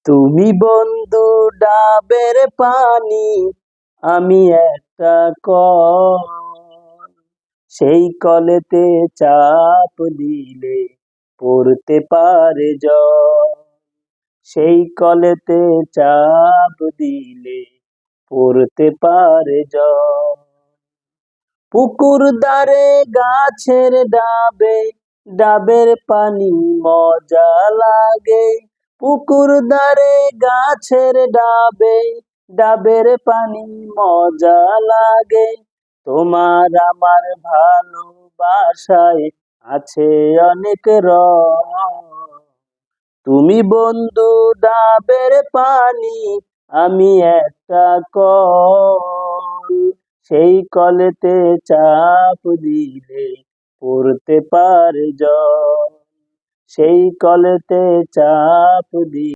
তুমি বন্ধু ডাবের পানি, আমি একটা কল। সেই কলেতে চাপ দিলে পড়তে পারে জল। সেই কলেতে চাপ দিলে পড়তে পারে জল। পুকুর ধারে গাছের ডাবে, ডাবের পানি মজা লাগে। পুকুর ধারে গাছের ডাবে, ডাবের পানি মজা লাগে। তোমার আমার ভালোবাসায় আছে অনেক রং। তুমি বন্ধু ডাবের পানি, আমি একটা কল। সেই কলেতে চাপ দিলে পড়তে পারে জল। সেই কলেতে চাপ দিলে